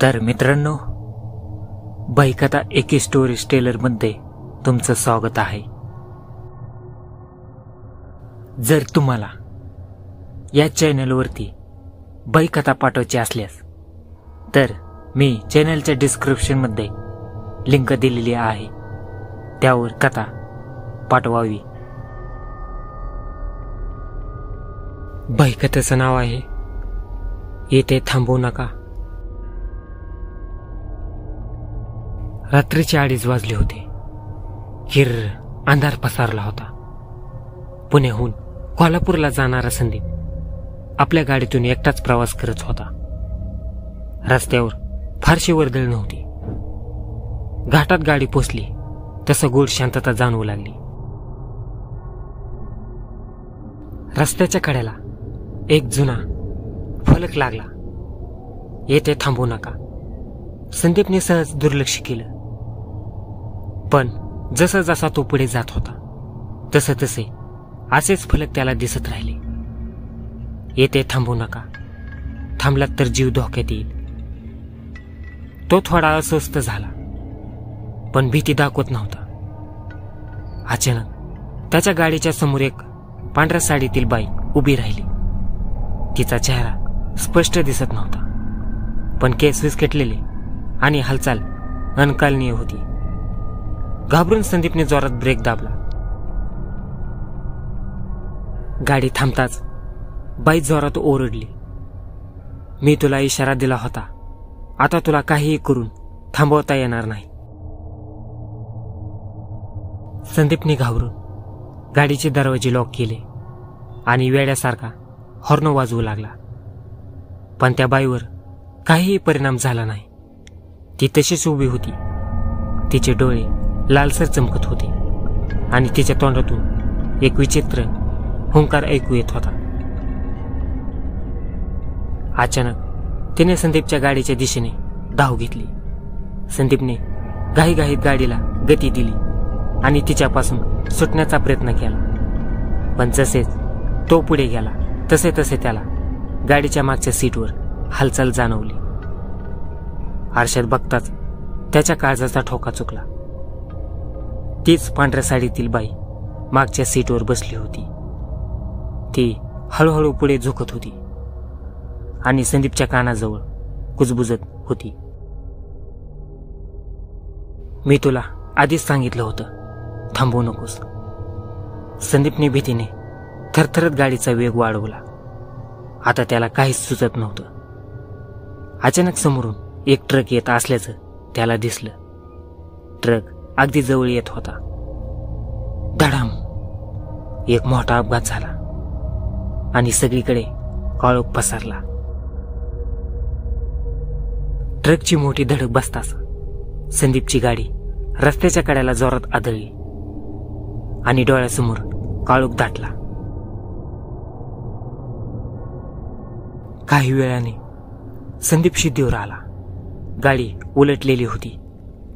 तर मित्रांनो, बाईकथा एकी स्टोरी टेलरमध्ये तुमचं स्वागत आहे. जर तुम्हाला या चॅनलवरती बाईकथा पाठवायची असल्यास तर मी चॅनलच्या डिस्क्रिप्शनमध्ये लिंक दिलेली आहे, त्यावर कथा पाठवावी. बाईकथेचं नाव आहे येथे थांबू नका. रात्रीचे 2:30 वाजले होते. किर्र अंधार पसरला होता. पुण्याहून कोल्हापूरला जाणारा संदीप आपल्या गाडीतून एकटाच प्रवास करत होता. रस्त्यावर फारशी वर्दळ नव्हती. घाटात गाडी पोचली तसं गूढ शांतता जाणवू लागली. रस्त्याच्या कडेला एक जुना फलक लागला, येथे थांबू नका. संदीपने सहज दुर्लक्ष केलं, पण जसा जसा तो पुढे जात होता तसे तसे असेच फलक त्याला दिसत राहिले. येथे थांबू नका, थांबलात तर जीव धोक्यात येईल. तो थोडा अस्वस्थ झाला, पण भीती दाखवत नव्हता. अचानक त्याच्या गाडीच्या समोर एक पांढऱ्या साडीतील बाई उभी राहिली. तिचा चेहरा स्पष्ट दिसत नव्हता, पण केस विस्कटलेले आणि हालचाल अनकलनीय होती. घाबरून संदीपने जोरात ब्रेक दाबला. गाडी थांबताच बाई जोरात ओरडली, मी तुला इशारा दिला होता, आता तुला काहीही करून थांबवता येणार नाही. संदीपने घाबरून गाडीचे दरवाजे लॉक केले आणि वेड्यासारखा हॉर्न वाजवू लागला. पण त्या बाईवर काहीही परिणाम झाला नाही. ती तशीच उभी होती. तिचे डोळे लालसर चमकत होते आणि तिच्या तोंडातून एक विचित्र हुंकार ऐकू येत होता. अचानक तिने संदीपच्या गाडीच्या दिशेने धाव घेतली. संदीपने घाईघाईत गाडीला गती दिली आणि तिच्यापासून सुटण्याचा प्रयत्न केला. पण जसेच तो पुढे गेला तसे तसे त्याला गाडीच्या मागच्या सीटवर हालचाल जाणवली. आरशात बघताच त्याच्या काळजाचा ठोका चुकला. तीच पांढऱ्या साडीतील बाई मागच्या सीटवर बसली होती. ती हळूहळू पुढे झुकत होती आणि संदीपच्या कानाजवळ कुजबुजत होती. मी तुला आधीच सांगितलं होतं, थांबवू नकोस. संदीपने भीतीने थरथरत गाडीचा वेग वाढवला. आता त्याला काहीच सुचत नव्हतं. अचानक समोरून एक ट्रक येत असल्याचं त्याला दिसलं. ट्रक अगदी जवळ येत होता. धडाम! एक मोठा अपघात झाला आणि सगळीकडे काळोख पसरला. ट्रकची मोठी धडक बसताच संदीपची गाडी रस्त्याच्या कड्याला जोरात आदळली आणि डोळ्यासमोर काळोख दाटला. काही वेळाने संदीप शिद्धीवर आला. गाडी उलटलेली होती,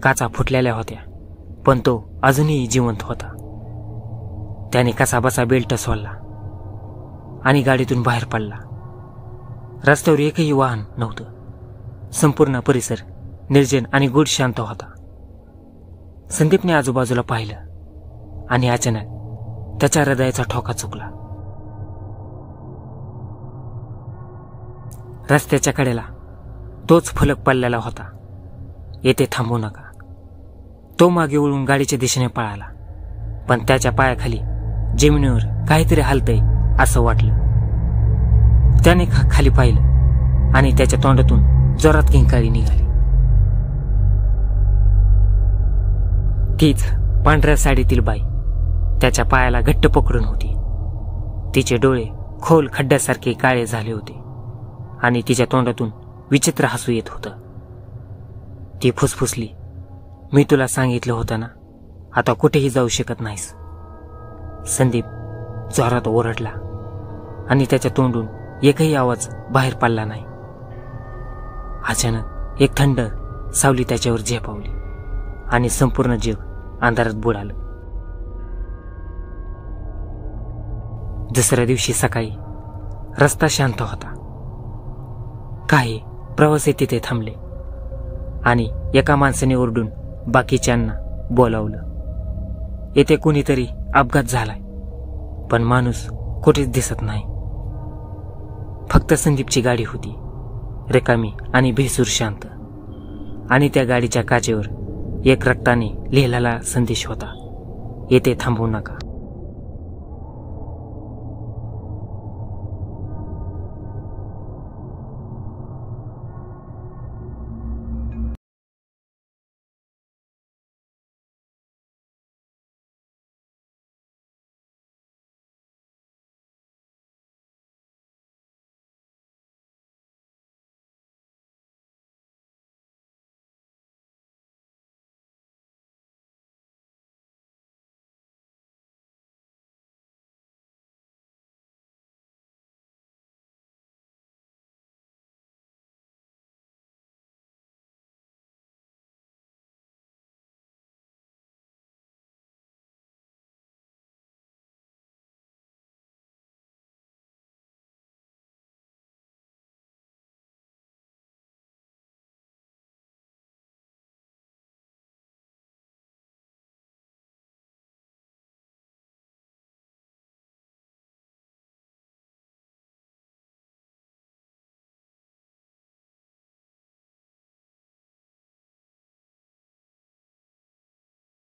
काचा फुटलेल्या होत्या, पण तो अजूनही जिवंत होता. त्याने कसाबसा बेल्ट सोडला आणि गाडीतून बाहेर पडला. रस्त्यावर एकही वाहन नव्हतं. संपूर्ण परिसर निर्जन आणि गूढ शांत होता. संदीपने आजूबाजूला पाहिलं आणि अचानक त्याच्या हृदयाचा ठोका चुकला. रस्त्याच्या कडेला तोच फलक पडलेला होता, येथे थांबू नका. तो मागे वळून गाडीच्या दिशेने पळाला, पण त्याच्या पायाखाली जमिनीवर काहीतरी हलतंय असं वाटलं. त्याने खाली पाहिलं आणि त्याच्या तोंडातून जोरात किंकाळी निघाली. तीच पांढऱ्या साडीतील बाई त्याच्या पायाला घट्ट पकडून होती. तिचे डोळे खोल खड्ड्यासारखे काळे झाले होते आणि तिच्या तोंडातून विचित्र हसू येत होतं. ती फुसफुसली, मी तुला सांगितलं होतं ना, आता कुठेही जाऊ शकत नाहीस. संदीप जोरात ओरडला आणि त्याच्या तोंडून एकही आवाज बाहेर पडला नाही. अचानक एक थंड सावली त्याच्यावर झेपावली आणि संपूर्ण जग अंधारात बुडालं. दुसऱ्या दिवशी सकाळी रस्ता शांत होता. काही प्रवासी तिथे थांबले आणि एका माणसाने ओरडून बाकीच्यांना बोलावलं. येथे कुणीतरी अपघात झालाय, पण माणूस कुठेच दिसत नाही. फक्त संदीपची गाडी होती, रिकामी आणि बेसूर शांत. आणि त्या गाडीच्या काचेवर एक रक्ताने लिहिलेला संदेश होता, येथे थांबू नका.